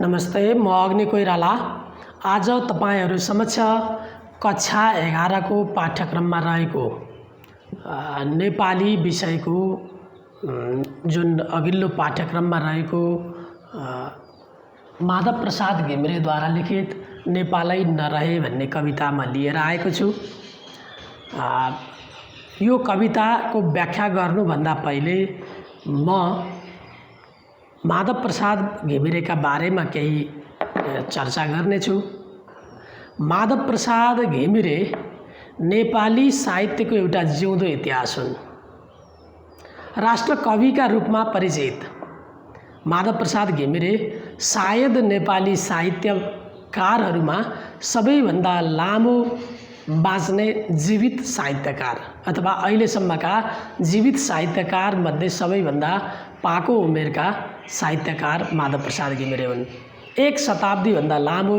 नमस्ते, म अग्नि कोइराला। आज तपाईहरु समक्ष कक्षा 11 को पाठ्यक्रममा रहेको नेपाली विषयको जुन अघिल्लो पाठ्यक्रममा रहेको माधव प्रसाद घिमिरेद्वारा लिखित नेपालै नरहे भन्ने कविता म लिएर आएको छु। यो कविताको व्याख्या गर्नुभन्दा पहिले म माधव प्रसाद घिमिरेका बारेमा केही चर्चा गर्नेछु। माधव प्रसाद घिमिरे नेपाली साहित्यको एउटा जिउँदो इतिहास हुन्। राष्ट्रकविका रूपमा परिचित माधव प्रसाद घिमिरे सायद नेपाली साहित्यकारहरूमा सबैभन्दा लामो बाँच्ने जीवित साहित्यकार अथवा अहिलेसम्मका जीवित साहित्यकार मध्ये सबैभन्दा पाको उमेरका साहित्यकार माधव प्रसाद घिमिरे हुन्। 1 शताब्दीभन्दा लामो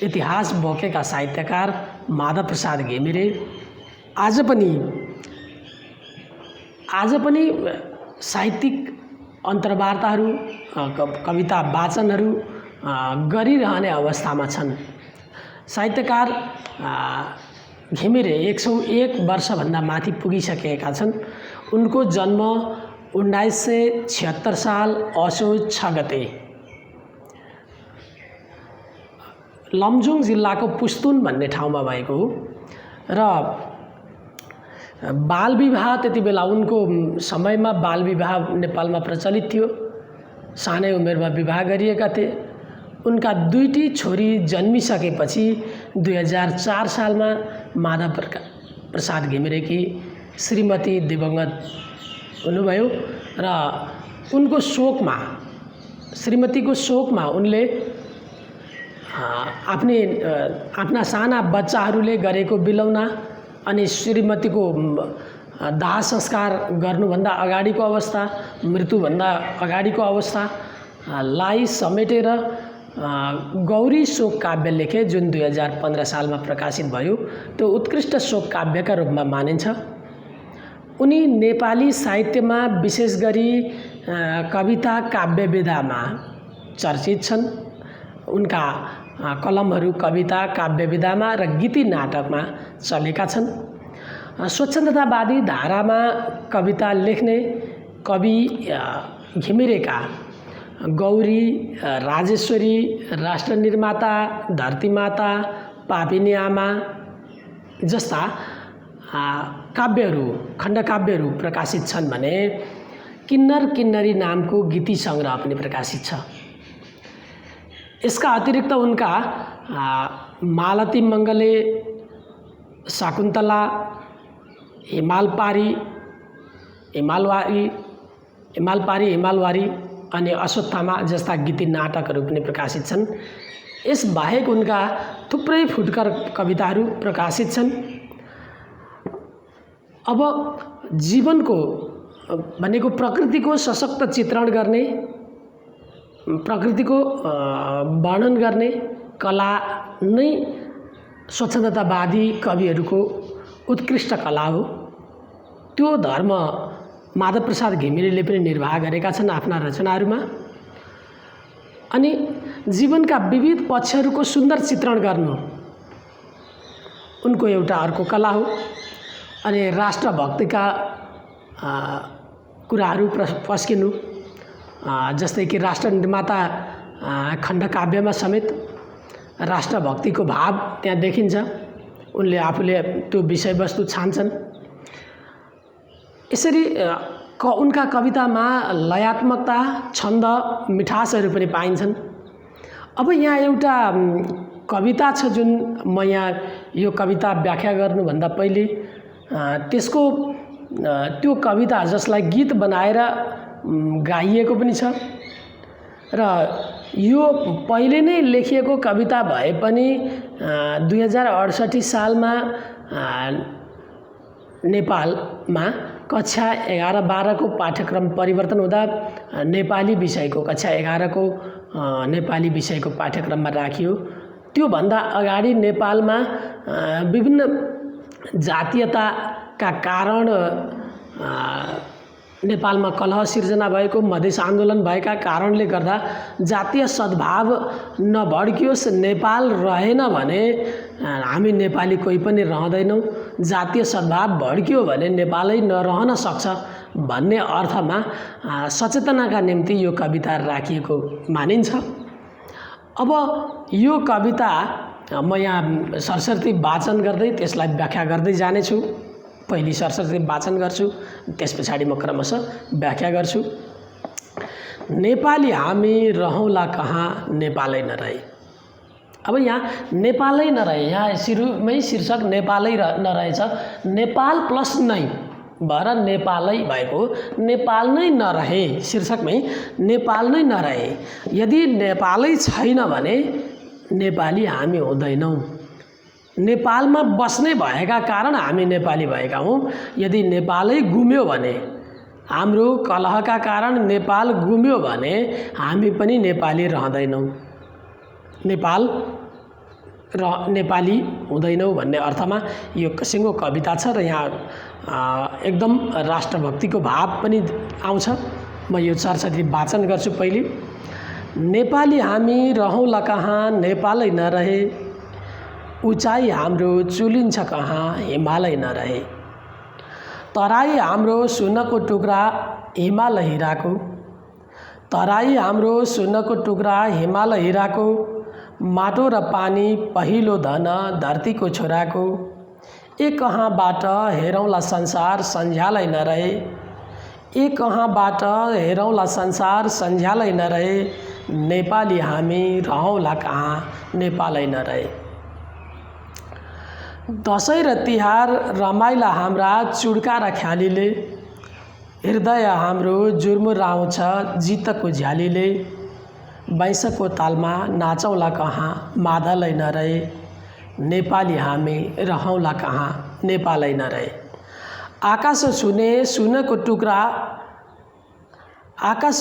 इतिहास बोकेका साहित्यकार माधव प्रसाद घिमिरे आज पनि साहित्यिक अन्तर्वार्ताहरू कविता वाचनहरू गरिरहने अवस्थामा छन्। साहित्यकार घिमिरे 101 वर्षभन्दा माथि पुगिसकेका छन्। उनको जन्म 1976 साल असोज 6 गते लमजुङ जिल्लाको पुस्तुन भन्ने ठाउँमा भएको हो र बालविवाह त्यति बेला उनको समयमा बालविवाह नेपालमा प्रचलित थियो। सानै उमेरमा विवाह गरिएका थिए। उनका 2टी छोरी जन्मिसकेपछि 2004 सालमा माधव प्रसाद घिमिरेकी श्रीमती दिवंगत हुनुभयो र उनको शोकमा श्रीमतीको शोकमा उनले आफ्ना साना बच्चाहरूले गरेको बिलौना अनि श्रीमतीको दाह संस्कार गर्नुभन्दा अगाडिको अवस्था, मृत्युभन्दा अगाडिको अवस्थालाई समेटेर गौरी शोक काव्य लेखे, जुन 2015 सालमा प्रकाशित भयो। त्यो उत्कृष्ट शोक काव्यका रूपमा मानिन्छ। उनी नेपाली साहित्यमा विशेष गरी कविता काव्य विधामा चर्चित छन्। उनका कलमहरू कविता काव्य विधामा र गीति नाटकमा चलेका छन्। स्वच्छन्दतावादी धारामा कविता लेख्ने कवि घिमिरेका गौरी, राजेश्वरी, राष्ट्र निर्माता, धरतीमाता, पापिनी आमा जस्ता काव्यहरू खण्डकाव्यहरू प्रकाशित छन् भने किन्नर किन्नरी नामको गीति सङ्ग्रह पनि प्रकाशित छ। यसका अतिरिक्त उनका मालती मङ्गले, शाकुन्तला, हिमालवारी अनि अश्वत्थामा जस्ता गीति नाटकहरू पनि प्रकाशित छन्। यसबाहेक उनका थुप्रै फुटकर कविताहरू प्रकाशित छन्। अब जीवनको भनेको प्रकृतिको सशक्त चित्रण गर्ने, प्रकृतिको वर्णन गर्ने कला नै स्वच्छन्दतावादी कविहरूको उत्कृष्ट कला हो। त्यो धर्म माधव प्रसाद घिमिरेले पनि निर्वाह गरेका छन् आफ्ना रचनाहरूमा। अनि जीवनका विविध पक्षहरूको सुन्दर चित्रण गर्नु उनको एउटा अर्को कला हो। अनि राष्ट्रभक्तिका कुराहरू पस्किनु, जस्तै कि राष्ट्र निर्माता खण्डकाव्यमा समेत राष्ट्रभक्तिको भाव त्यहाँ देखिन्छ। उनले आफूले त्यो विषयवस्तु छान्छन्। यसरी उनका कवितामा लयात्मकता, छन्द, मिठासहरू पनि पाइन्छन्। अब यहाँ एउटा कविता छ जुन म यहाँ यो कविता व्याख्या गर्नुभन्दा पहिले त्यो कविता जसलाई गीत बनाएर गाइएको पनि छ र यो पहिले नै लेखिएको कविता भए पनि 2068 सालमा नेपालमा कक्षा 11-12 को पाठ्यक्रम परिवर्तन हुँदा नेपाली विषयको कक्षा 11 को नेपाली विषयको पाठ्यक्रममा राखियो। त्योभन्दा अगाडि नेपालमा विभिन्न जातीयताका कारण नेपालमा कलह सिर्जना भएको, मधेस आन्दोलन भएका कारणले गर्दा जातीय सद्भाव नभड्कियोस्, नेपाल रहेन भने हामी नेपाली कोही पनि रहँदैनौँ, जातीय सद्भाव भड्कियो भने नेपालै नरहन सक्छ भन्ने अर्थमा सचेतनाका निम्ति यो कविता राखिएको मानिन्छ। अब यो कविता म यहाँ सरसर्ती वाचन गर्दै त्यसलाई व्याख्या गर्दै जानेछु। पहिले सरसर्ती वाचन गर्छु, त्यस पछाडि म क्रमशः व्याख्या गर्छु। नेपाली हामी रहौँला कहाँ, नेपालै नरहे। अब यहाँ नेपालै नरहे, यहाँ सुरुमै शीर्षक नेपालै नरहेछ, नेपाल प्लस नै भएर नेपालै भएको, नेपाल नै नरहे शीर्षकमै नेपाल नै नरहे। यदि नेपालै छैन भने नेपाली हामी हुँदैनौँ। नेपालमा बस्ने भएका कारण हामी नेपाली भएका हौँ। यदि नेपालै गुम्यो भने, हाम्रो कलहका कारण नेपाल गुम्यो भने हामी पनि नेपाली रहँदैनौँ, नेपाली हुँदैनौँ भन्ने अर्थमा यो कसिङ्गो कविता छ। र यहाँ एकदम राष्ट्रभक्तिको भाव पनि आउँछ। म यो सरस्वती वाचन गर्छु। पहिले नेपाली हामी रहौँला कहाँ, नेपालै नरहे, उचाइ हाम्रो चुलिन्छ कहाँ, हिमालै नरहे। तराई हाम्रो सुनको टुक्रा, हिमाल हिराको, तराई हाम्रो सुनको टुक्रा, हिमाल हिराको, माटो र पानी पहिलो धन, धरतीको छोराको। ए कहाँबाट हेरौँला संसार, सन्झ्यालै नरहे, ए कहाँबाट हेरौँला संसार, सन्झ्यालै नरहे, नेपाली हामी रहौँला कहाँ, नेपालै नरहे। दसैँ र तिहार रमाइला हाम्रा, चुड्का र ख्यालीले, हृदय हाम्रो जुर्मुराउँछ जितको झ्यालीले। बैंसको तालमा नाचौँला कहाँ, मादलै नरहे, नेपाली हामी रहौँला कहाँ, नेपालै नरहे। आकाश छुने सुनको टुक्रा, आकाश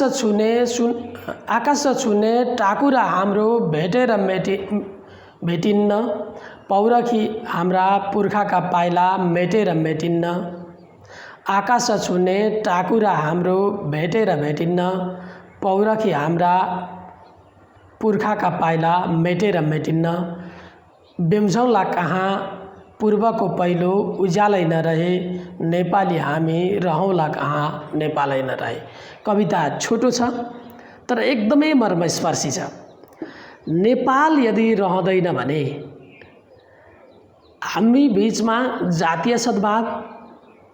छुने टाकुरा हाम्रो भेटेर भेटिन्न, पौरखी हाम्रा पुर्खाका पाइला मेटेर मेटिन्न। आकाश छुने टाकुरा हाम्रो भेटेर भेटिन्न, पौरखी हाम्रा पुर्खाका पाइला मेटेर मेटिन्न। बेम्झौँला कहाँ पूर्वको पहिलो, उज्यालै नरहे, नेपाली हामी रहौँला कहाँ, नेपालै नरहे। कविता छोटो छ तर एकदमै मर्मस्पर्शी छ। नेपाल यदि रहँदैन भने हामी बीचमा जातीय सद्भाव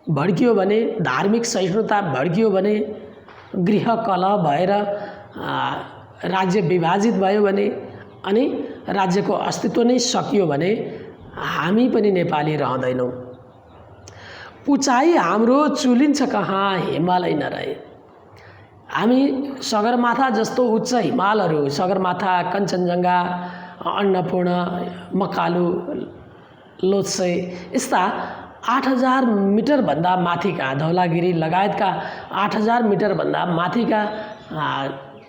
भड्कियो भने, धार्मिक सहिष्णुता भड्कियो भने, गृह कलह भएर राज्य विभाजित भयो भने, अनि राज्यको अस्तित्व नै सकियो भने हामी पनि नेपाली रहँदैनौँ। उचाइ हाम्रो चुलिन्छ कहाँ, हिमालै नरहे। हामी सगरमाथा जस्तो उच्च हिमालहरू, सगरमाथा, कञ्चनजङ्घा, अन्नपूर्ण, मकालु, लोत्से, यस्ता 8000 मिटरभन्दा माथिका, धौलागिरी लगायतका 8000 मिटरभन्दा माथिका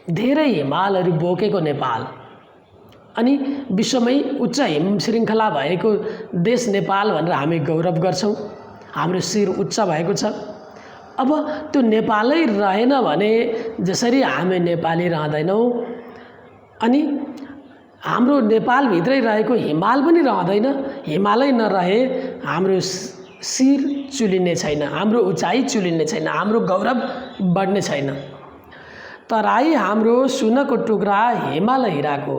धेरै हिमालहरू बोकेको नेपाल, अनि विश्वमै उच्च हिम श्रृङ्खला भएको देश नेपाल भनेर हामी गौरव गर्छौँ। हाम्रो शिर उच्च भएको छ। अब त्यो नेपालै रहेन भने जसरी हामी नेपाली रहँदैनौँ, अनि हाम्रो नेपालभित्रै रहेको हिमाल पनि रहँदैन, हिमालै नरहे हाम्रो शिर चुलिने छैन, हाम्रो उचाइ चुलिने छैन, हाम्रो गौरव बढ्ने छैन। तराई हाम्रो सुनको टुक्रा, हिमाल हिराको,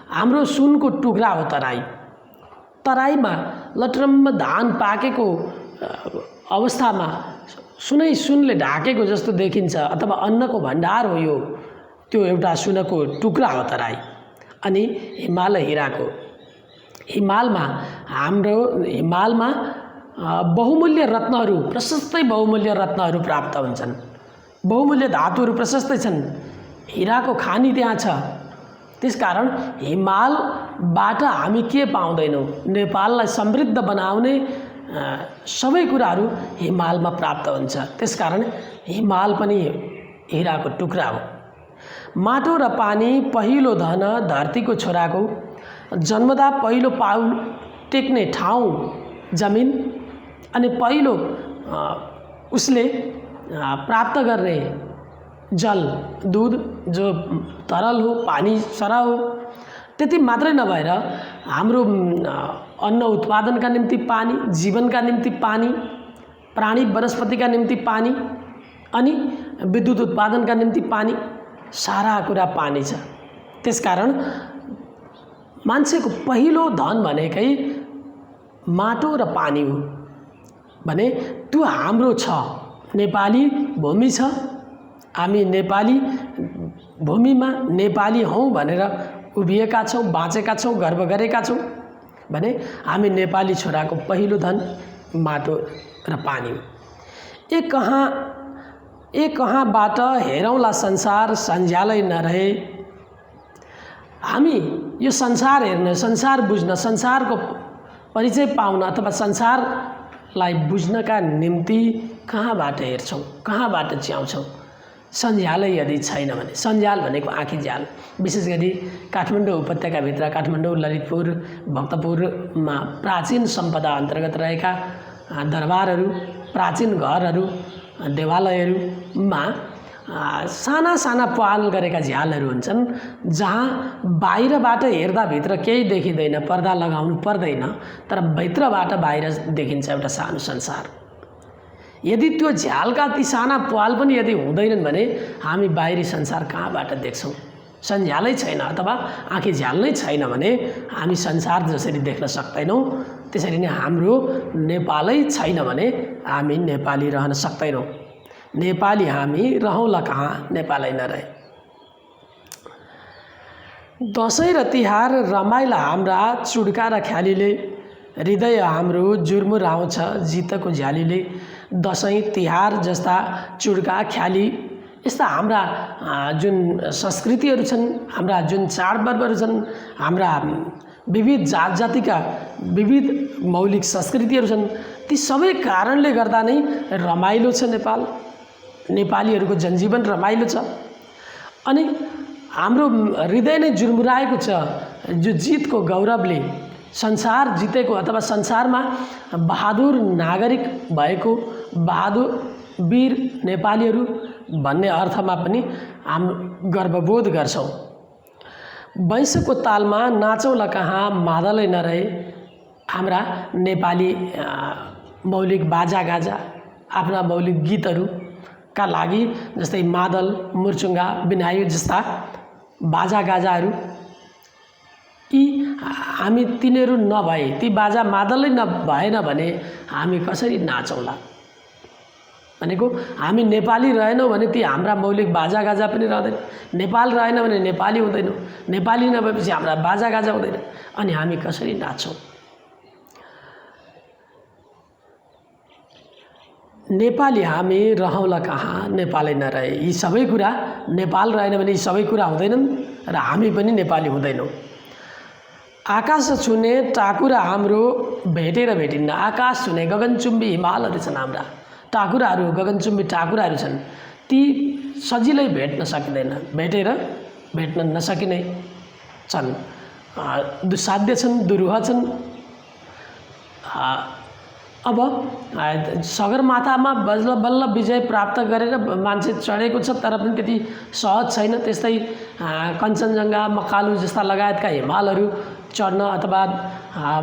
हाम्रो सुनको टुक्रा हो तराई। तराईमा लटरम्म धान पाकेको अवस्थामा सुनै सुनले ढाकेको जस्तो देखिन्छ, अथवा अन्नको भण्डार हो यो, त्यो एउटा सुनको टुक्रा हो तराई। अनि हिमाल हिराको, हिमालमा बहुमूल्य रत्नहरू, प्रशस्तै बहुमूल्य रत्नहरू प्राप्त हुन्छन्, बहुमूल्य धातुहरू प्रशस्तै छन्, हिराको खानी त्यहाँ छ। त्यसकारण हिमालबाट हामी के पाउँदैनौँ, नेपाललाई समृद्ध बनाउने सबै कुराहरू हिमालमा प्राप्त हुन्छ। त्यसकारण हिमाल पनि हिराको टुक्रा हो। माटो र पानी पहिलो धन, धरतीको छोराको, जन्मदा पहिलो पाउल टेक्ने ठाउँ जमिन, अनि पहिलो उसले प्राप्त गर्ने जल दूध जो तरल हो, पानी सरा हो, त्यति मात्रै नभएर हाम्रो अन्न उत्पादनका निम्ति पानी, जीवनका निम्ति पानी, प्राणी वनस्पतिका निम्ति पानी, अनि विद्युत उत्पादनका निम्ति पानी, सारा कुरा पानी छ। त्यसकारण मान्छेको पहिलो धन भनेकै माटो र पानी हो भने त्यो हाम्रो छ। नेपाली भूमि छ, हामी नेपाली भूमिमा नेपाली हौँ भनेर उभिएका छौँ, बाँचेका छौँ, गर्व गरेका छौँ भने हामी नेपाली छोराको पहिलो धन माटो र पानी हो। ए कहाँबाट हेरौँला संसार सन्झ्यालै नरहे। हामी यो संसार हेर्न, संसार बुझ्न, संसारको परिचय पाउन अथवा संसारलाई बुझ्नका निम्ति कहाँबाट हेर्छौँ, कहाँबाट च्याउँछौँ? सन्झ्यालै यदि छैन भने, सन्झ्याल भनेको आँखी झ्याल, विशेष गरी काठमाडौँ उपत्यकाभित्र काठमाडौँ, ललितपुर, भक्तपुरमा प्राचीन सम्पदा अन्तर्गत रहेका दरबारहरू, प्राचीन घरहरू, देवालयहरूमा साना साना पाल गरेका झ्यालहरू हुन्छन्, जहाँ बाहिरबाट हेर्दा भित्र केही देखिँदैन, पर्दा लगाउनु पर्दैन, तर भित्रबाट बाहिर देखिन्छ एउटा सानो संसार। यदि त्यो झ्यालका ती साना पाल पनि यदि हुँदैनन् भने हामी बाहिरी संसार कहाँबाट देख्छौँ? सन्झ्यालै छैन अथवा आँखी झ्याल नै छैन भने हामी संसार जसरी देख्न सक्दैनौँ, त्यसरी नै हाम्रो नेपालै छैन भने हामी नेपाली रहन सक्दैनौँ। नेपाली हामी रहौँला कहाँ, नेपालै नरहे। दसैँ र तिहार रमाइला हाम्रा चुड्का र ख्यालीले, हृदय हाम्रो जुर्मुराउँछ जितको झ्यालीले। दसैँ तिहार जस्ता चुड्का ख्याली यस्ता हाम्रा जुन संस्कृतिहरू छन्, हाम्रा जुन चाडपर्वहरू छन्, हाम्रा विविध जात जातिका विविध मौलिक संस्कृतिहरू छन्, ती सबै कारणले गर्दा नै रमाइलो छ नेपाल। नेपालीहरूको जनजीवन रमाइलो छ अनि हाम्रो हृदय नै जुर्मुराएको छ जो जितको गौरवले, संसार जितेको अथवा संसारमा बहादुर नागरिक भएको बहादुर वीर नेपालीहरू भन्ने अर्थमा पनि हामी गर्वबोध गर्छौँ। वैंशको तालमा नाचौँला कहाँ मादलै नरहे। हाम्रा नेपाली मौलिक बाजागाजा, आफ्ना मौलिक गीतहरूका लागि जस्तै मादल, मुर्चुङ्गा, बिनायो जस्ता बाजागाजाहरू, यी हामी तिनीहरू नभए, ती बाजा मादलै नभएन भने हामी कसरी नाचौँला? भनेको हामी नेपाली रहेनौँ भने ती हाम्रा मौलिक बाजागाजा पनि रहँदैन। नेपाल रहेन भने नेपाली हुँदैनौँ, नेपाली नभएपछि हाम्रा बाजागाजा हुँदैन, अनि हामी कसरी नाच्छौँ? नेपाली हामी रहौँला कहाँ, नेपालै नरहे। यी सबै कुरा, नेपाल रहेन भने यी सबै कुरा हुँदैनन् र हामी पनि नेपाली हुँदैनौँ। आकाश छुने टाकुरा हाम्रो भेटेर भेटिन्न। आकाश छुने गगनचुम्बी हिमालहरू छन्, हाम्रा टाकुराहरू, गगनचुम्बी टाकुराहरू छन्, ती सजिलै भेट्न सकिँदैन, भेट्न नसकिने छन्, दुस्साध्य छन्, दुरूह छन्। अब सगरमाथामा बल्ल बल्ल विजय प्राप्त गरेर मान्छे चढेको छ, तर पनि त्यति सहज छैन। त्यस्तै कञ्चनजङ्घा, मकालु जस्ता लगायतका हिमालहरू चढ्न अथवा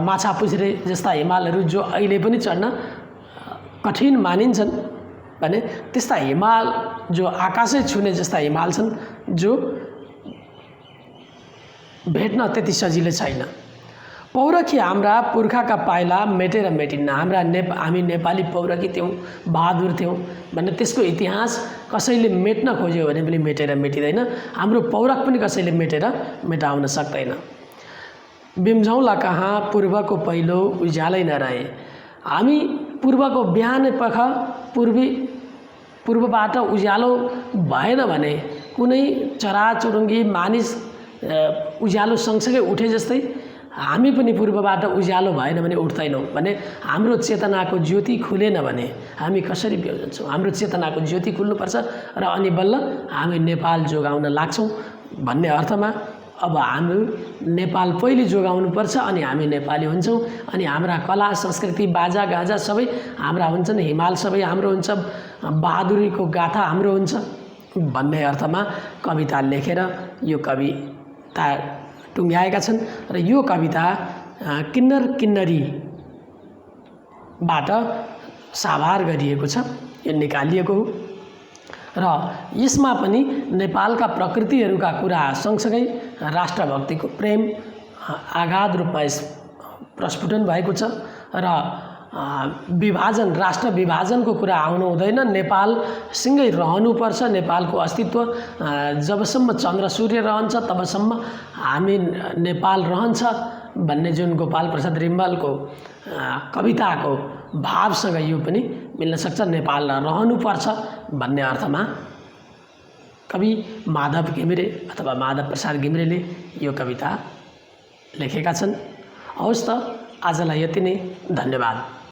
माछापुच्छ्रे जस्ता हिमालहरू जो अहिले पनि चढ्न कठिन मानिन्छन् भने त्यस्ता हिमाल जो आकाशै छुने जस्ता हिमाल छन्, जो भेट्न त्यति सजिलो छैन। पौरखी हाम्रा पुर्खाका पाइला मेटेर मेटिन्न। हामी नेपाली पौरखी थियौँ, बहादुर थियौँ भने त्यसको इतिहास कसैले मेट्न खोज्यो भने पनि मेटेर मेटिँदैन। हाम्रो पौरख पनि कसैले मेटाउन सक्दैन। बिम्झौँला कहाँ पूर्वको पहिलो उज्यालै नरहे। हामी पूर्वको बिहानै पख पूर्वबाट उज्यालो भएन भने कुनै चराचुरुङ्गी मानिस उज्यालो सँगसँगै उठे जस्तै हामी पनि पूर्वबाट उज्यालो भएन भने उठ्दैनौँ। भने हाम्रो चेतनाको ज्योति खुलेन भने हामी कसरी बिउजन्छौँ? हाम्रो चेतनाको ज्योति खुल्नुपर्छ र अनि बल्ल हामी नेपाल जोगाउन लाग्छौँ भन्ने अर्थमा अब हाम्रो नेपाल पहिले जोगाउनुपर्छ, अनि हामी नेपाली हुन्छौँ। अनि हाम्रा कला संस्कृति बाजा गाजा सबै हाम्रा हुन्छन्, हिमाल सबै हाम्रो हुन्छ, बहादुरीको गाथा हाम्रो हुन्छ भन्ने अर्थमा कविता लेखेर यो कविता टुङ्ग्याएका छन् र यो कविता किन्नर किन्नरीबाट साभार गरिएको छ, यो निकालिएको हो र यसमा पनि नेपालका प्रकृतिहरूका कुरा सँगसँगै राष्ट्रभक्तिको प्रेम आगाध रूपमा प्रस्फुटन भएको छ र विभाजन, राष्ट्र विभाजनको कुरा आउनु हुँदैन। नेपालसँगै रहनुपर्छ, नेपालको अस्तित्व जबसम्म चन्द्र सूर्य रहन्छ तबसम्म हामी नेपाल रहन्छ भन्ने जुन गोपाल प्रसाद रिम्बालको कविताको भावसँग यो पनि मिल्न सक्छ। नेपाल रहनुपर्छ भन्ने अर्थमा कवि माधव घिमिरे अथवा माधव प्रसाद घिमिरेले यो कविता लेखेका छन्। हवस् त, आजलाई यति नै, धन्यवाद।